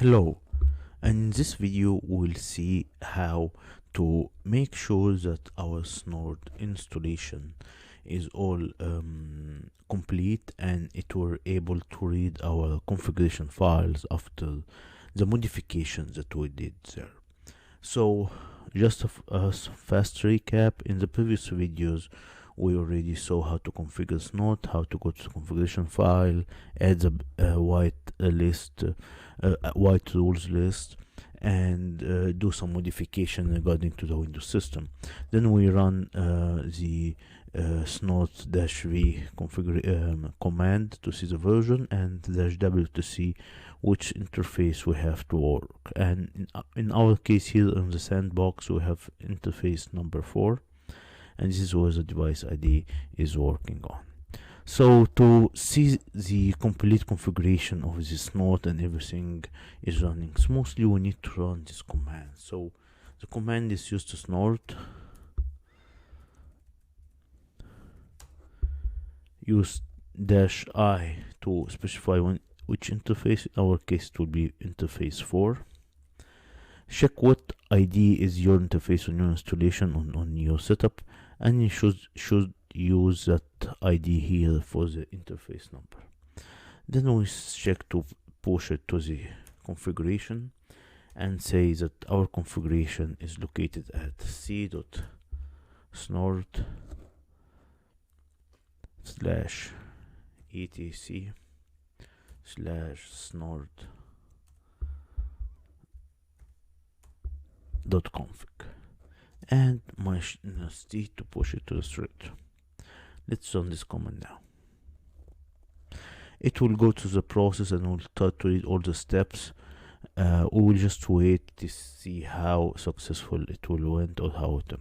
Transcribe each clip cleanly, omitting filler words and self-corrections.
Hello, and in this video we'll see how to make sure that our Snort installation is all complete and it were able to read our configuration files after the modifications that we did there. So just a fast recap, in the previous videos we already saw how to configure Snort, how to go to the configuration file, add the white rules list, and do some modification regarding to the Windows system. Then we run the snort-v command to see the version, and -w to see which interface we have to work. And in our case here in the sandbox we have interface number 4, and this is where the device ID is working on. So to see the complete configuration of this Snort and everything is running smoothly, we need to run this command. So the command is used to Snort, use -i to specify which interface. In our case it will be interface 4. Check what ID is your interface on your installation on your setup, and you should use that ID here for the interface number. Then we check to push it to the configuration and say that our configuration is located at c.snort/etc/snort.config, and -t to push it to the thread. Let's run this command now. It will go to the process and will start to read all the steps. We will just wait to see how successful it will went or how it.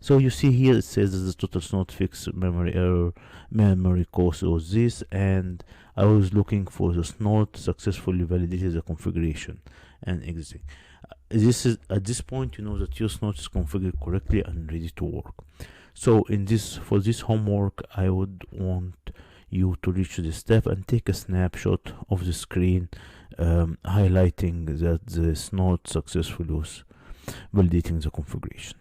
So you see here it says that the total Snort fixed memory error, memory cost was this, and I was looking for the Snort successfully validated the configuration and exiting. This is at this point you know that your Snort is configured correctly and ready to work. So for this homework, I would want you to reach this step and take a snapshot of the screen, highlighting that the Snort successfully was validating the configuration.